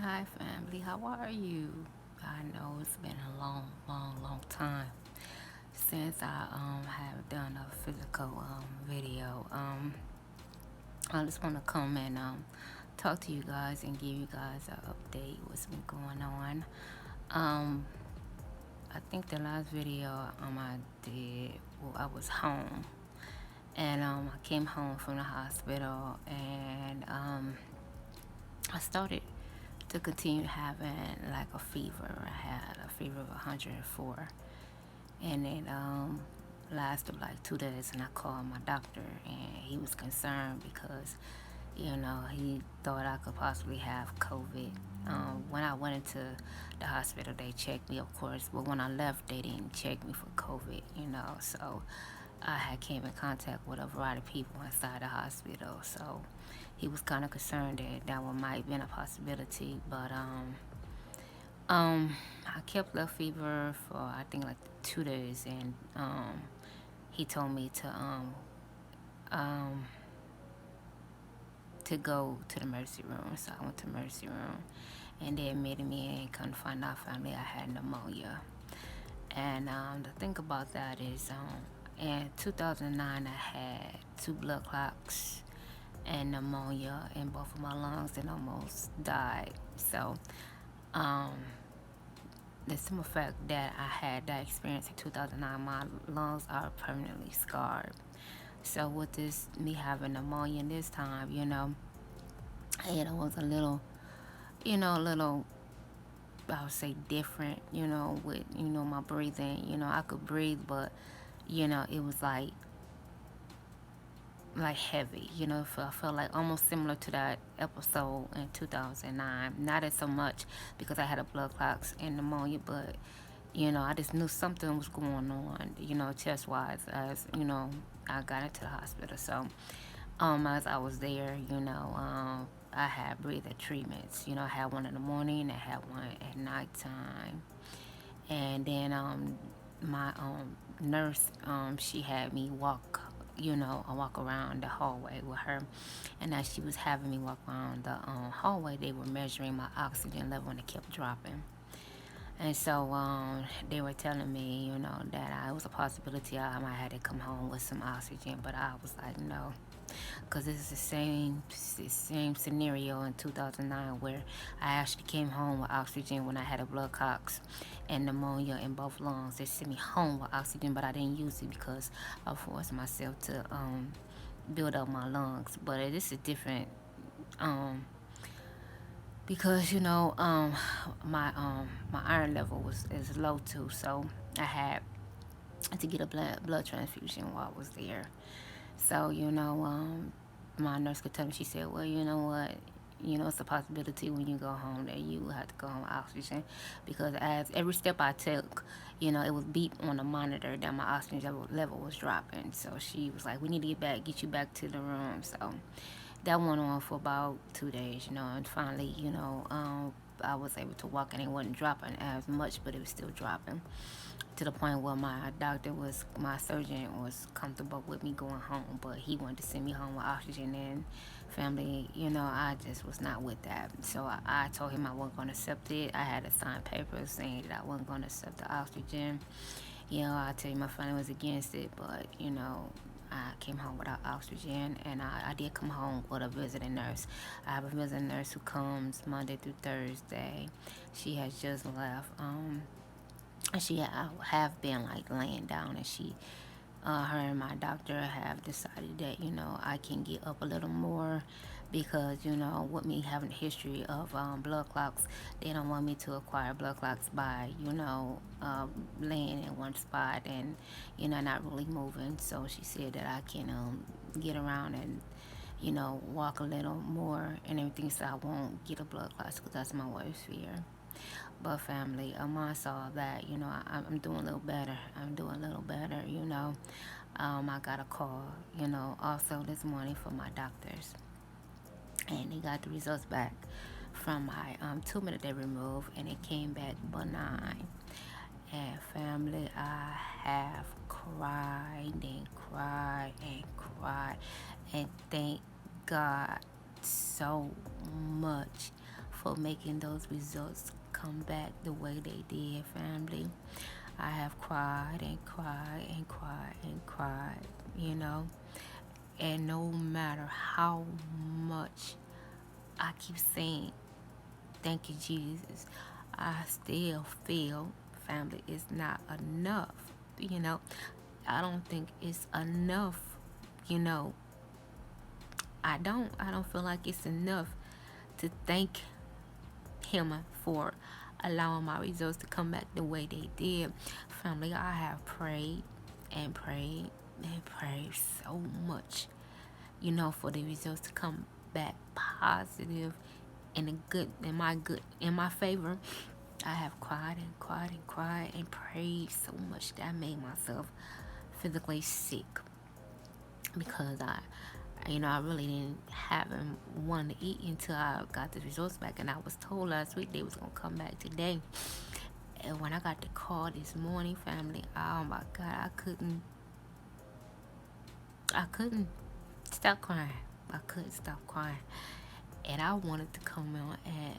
Hi, family. How are you? I know it's been a long time since I have done a physical video. I just want to come and talk to you guys and give you guys an update what's been going on. Um, I think the last video I did, well, I was home and I came home from the hospital and I started to continue having like a fever. I had a fever of 104, and it lasted like 2 days. And I called my doctor, and he was concerned because he thought I could possibly have COVID. When I went into the hospital, they checked me, of course, but when I left, they didn't check me for COVID. So I had came in contact with a variety of people inside the hospital, so he was kind of concerned that one might have been a possibility. But I kept low fever for I think like 2 days, and he told me um, to go to the emergency room. So I went to the emergency room, and they admitted me and couldn't find out family I had pneumonia. And the thing about that is, in 2009, I had 2 blood clots and pneumonia in both of my lungs and almost died. So, um, the simple fact that I had that experience in 2009, my lungs are permanently scarred. So, with this, me having pneumonia this time, it was a little, a little, I would say different, with, my breathing. I could breathe, but, it was like heavy, I felt like almost similar to that episode in 2009. Not as so much because I had a blood clots and pneumonia, but I just knew something was going on, chest wise, as I got into the hospital. So as I was there, I had breathing treatments. I had one in the morning, I had one at nighttime, and then my nurse, she had me walk, I walk around the hallway with her. And as she was having me walk around the hallway, they were measuring my oxygen level, and it kept dropping. And so they were telling me, that it was a possibility I might have to come home with some oxygen, but I was like, no, because this is the same scenario in 2009 where I actually came home with oxygen when I had a blood clots and pneumonia in both lungs. They sent me home with oxygen, but I didn't use it because I forced myself to build up my lungs. But this is different because my iron level is low too, so I had to get a blood transfusion while I was there. So, my nurse could tell me, she said, well, you know what? It's a possibility when you go home that you will have to go home with oxygen because as every step I took, it was beep on the monitor that my oxygen level was dropping. So she was like, we need to get you back to the room. So that went on for about 2 days, and finally, I was able to walk and it wasn't dropping as much, but it was still dropping to the point where my surgeon was comfortable with me going home, but he wanted to send me home with oxygen. And family, I just was not with that. So I told him I wasn't going to accept it. I had to sign papers saying that I wasn't going to accept the oxygen. I tell you, my family was against it, but I came home without oxygen, and I did come home with a visiting nurse. I have a visiting nurse who comes Monday through Thursday. She has just left. She have been like laying down, and her and my doctor have decided that I can get up a little more because with me having a history of blood clots, they don't want me to acquire blood clots by laying in one spot and not really moving. So she said that I can get around and walk a little more and everything, so I won't get a blood clots because that's my worst fear. But family, I saw that, I'm doing a little better. I'm doing a little better, I got a call, also this morning from my doctors. And they got the results back from my tumor that they removed, and it came back benign. And family, I have cried and cried and cried and thank God so much for making those results come back the way they did, family. I have cried and cried and cried and cried, you know. And no matter how much I keep saying, thank you, Jesus, I still feel, family, is not enough, you know. I don't think it's enough, you know. I don't feel like it's enough to thank him for allowing my results to come back the way they did. Family, I have prayed and prayed and prayed so much, you know, for the results to come back positive and in my favor. I have cried and cried and cried and prayed so much that I made myself physically sick, because I really didn't have one to eat until I got the results back. And I was told last week they was gonna come back today. And when I got the call this morning, family, oh my God, I couldn't stop crying. I couldn't stop crying. And I wanted to come on and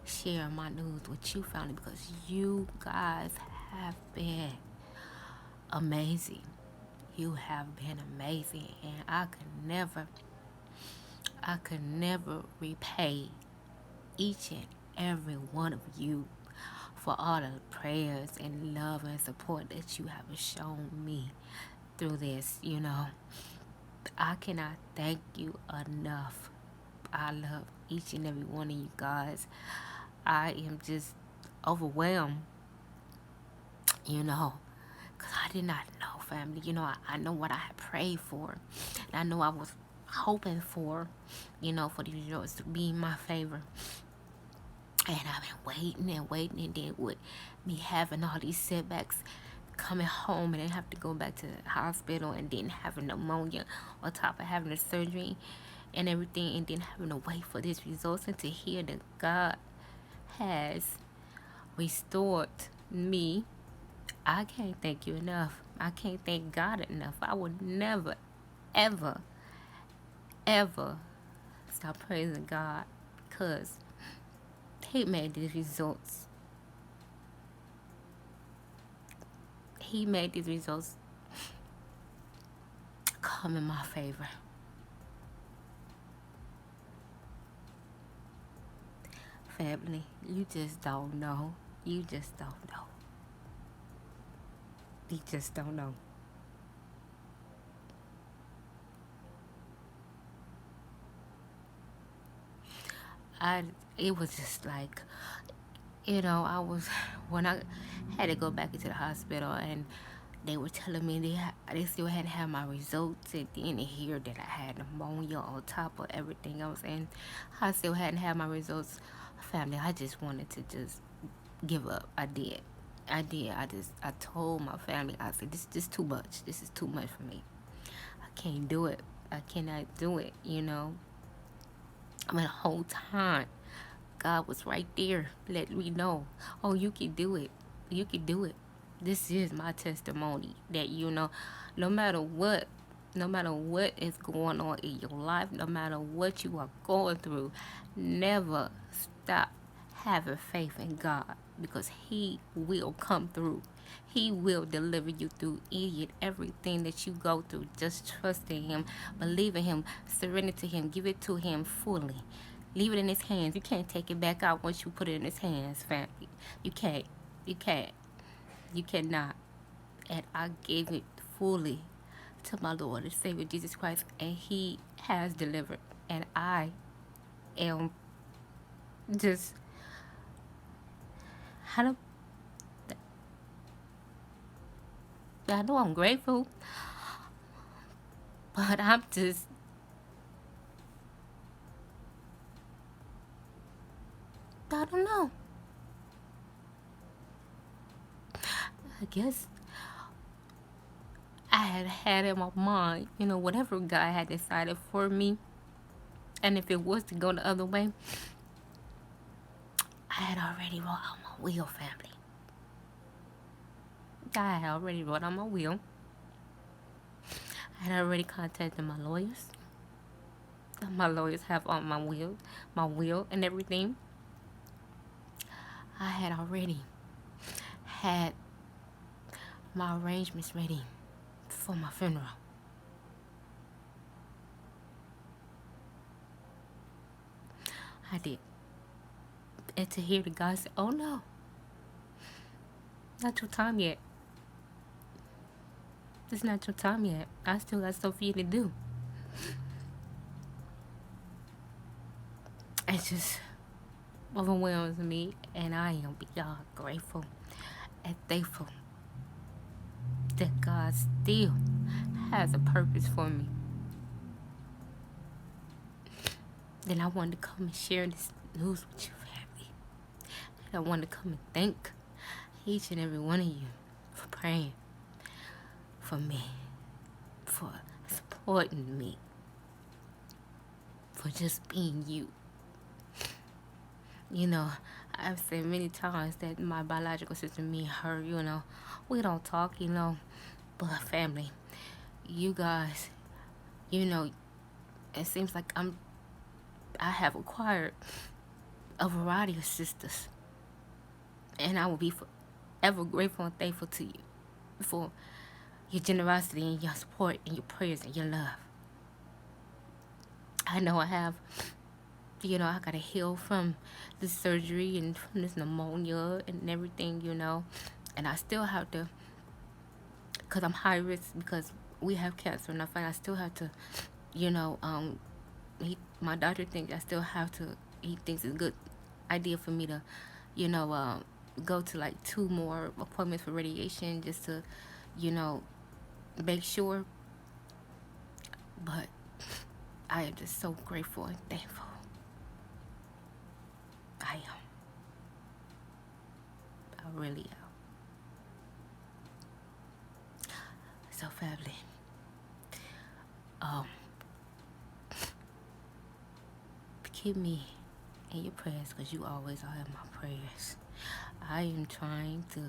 share my news with you, family, because you guys have been amazing. You have been amazing, and I could never repay each and every one of you for all the prayers and love and support that you have shown me through this, you know. I cannot thank you enough. I love each and every one of you guys. I am just overwhelmed, you know, because I did not know, family. You know, I know what I had prayed for. And I know I was hoping for, you know, for the results to be in my favor. And I've been waiting and waiting, and then with me having all these setbacks, coming home and then have to go back to the hospital, and then having pneumonia on top of having the surgery and everything, and then having to wait for these results, and to hear that God has restored me. I can't thank you enough. I can't thank God enough. I would never, ever, ever stop praising God, because he made these results. He made these results come in my favor. Family, you just don't know. You just don't know. You just don't know. It was just like, you know, when I had to go back into the hospital, and they were telling me they still hadn't had my results, and then to hear that I had pneumonia on top of everything else, and I still hadn't had my results. Family, I just wanted to just give up. I did. I told my family, I said, this is too much. This is too much for me. I can't do it. I cannot do it, you know. I mean, the whole time, God was right there, let me know, oh, you can do it. You can do it. This is my testimony that, you know, no matter what is going on in your life, no matter what you are going through, never stop having faith in God, because he will come through. He will deliver you through any and everything that you go through. Just trust in him, believe in him, surrender to him, give it to him fully. Leave it in his hands. You can't take it back out once you put it in his hands, family. You can't. You can't. You cannot. And I gave it fully to my Lord and Savior Jesus Christ, and he has delivered. And I am just, I know I'm grateful, but I'm just, I don't know. I guess I had in my mind, you know, whatever God had decided for me, and if it was to go the other way, I had already wrote out my will, family. I had already wrote out my will. I had already contacted my lawyers. My lawyers have on my will and everything. I had already had my arrangements ready for my funeral. I did. And to hear the God say, oh no, not your time yet. It's not your time yet. I still got stuff for you to do. It just overwhelms me, and I am beyond grateful and thankful that God still has a purpose for me. Then I wanted to come and share this news with you, family. And I wanted to come and thank each and every one of you for praying for me, for supporting me, for just being you. You know, I've said many times that my biological sister, me and her, you know, we don't talk, you know, but family, you guys, you know, it seems like I have acquired a variety of sisters, and I will be forever grateful and thankful to you for your generosity and your support and your prayers and your love. I know I have, you know, I gotta heal from this surgery and from this pneumonia and everything, you know, and I still have to, because I'm high risk, because we have cancer and I still have to, you know, my doctor thinks I still have to, he thinks it's a good idea for me to, you know, go to like 2 more appointments for radiation just to, you know, make sure. But I am just so grateful and thankful. I am. I really am. So family, keep me in your prayers, because you always are in my prayers. I am trying to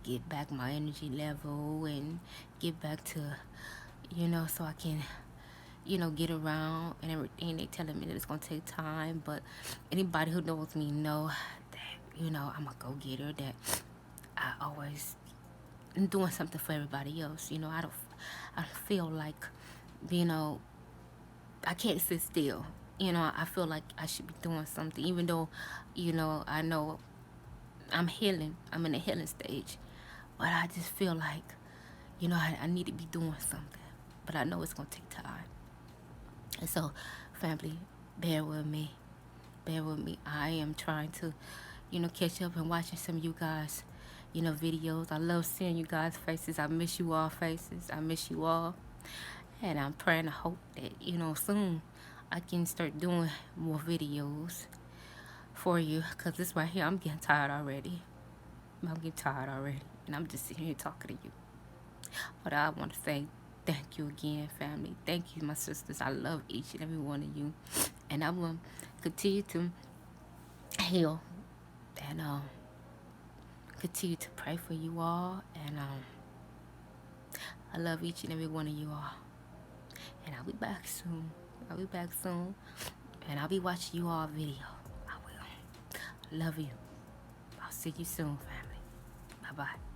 get back my energy level and get back to, you know, so I can, you know, get around and everything. They telling me that it's gonna take time, but anybody who knows me know that, you know, I'm a go-getter, that I always am doing something for everybody else. You know, I don't feel like, you know, I can't sit still. You know, I feel like I should be doing something, even though, you know, I know I'm healing. I'm in a healing stage. But I just feel like, you know, I need to be doing something. But I know it's going to take time. And so, family, bear with me. Bear with me. I am trying to, you know, catch up and watching some of you guys, you know, videos. I love seeing you guys' faces. I miss you all faces. I miss you all. And I'm praying to hope that, you know, soon I can start doing more videos for you. Because this right here, I'm getting tired already. I'm getting tired already. And I'm just sitting here talking to you. But I want to say thank you again, family. Thank you, my sisters. I love each and every one of you. And I'm going to continue to heal and continue to pray for you all. And I love each and every one of you all. And I'll be back soon. I'll be back soon. And I'll be watching you all video. I will. Love you. I'll see you soon, family. Bye-bye.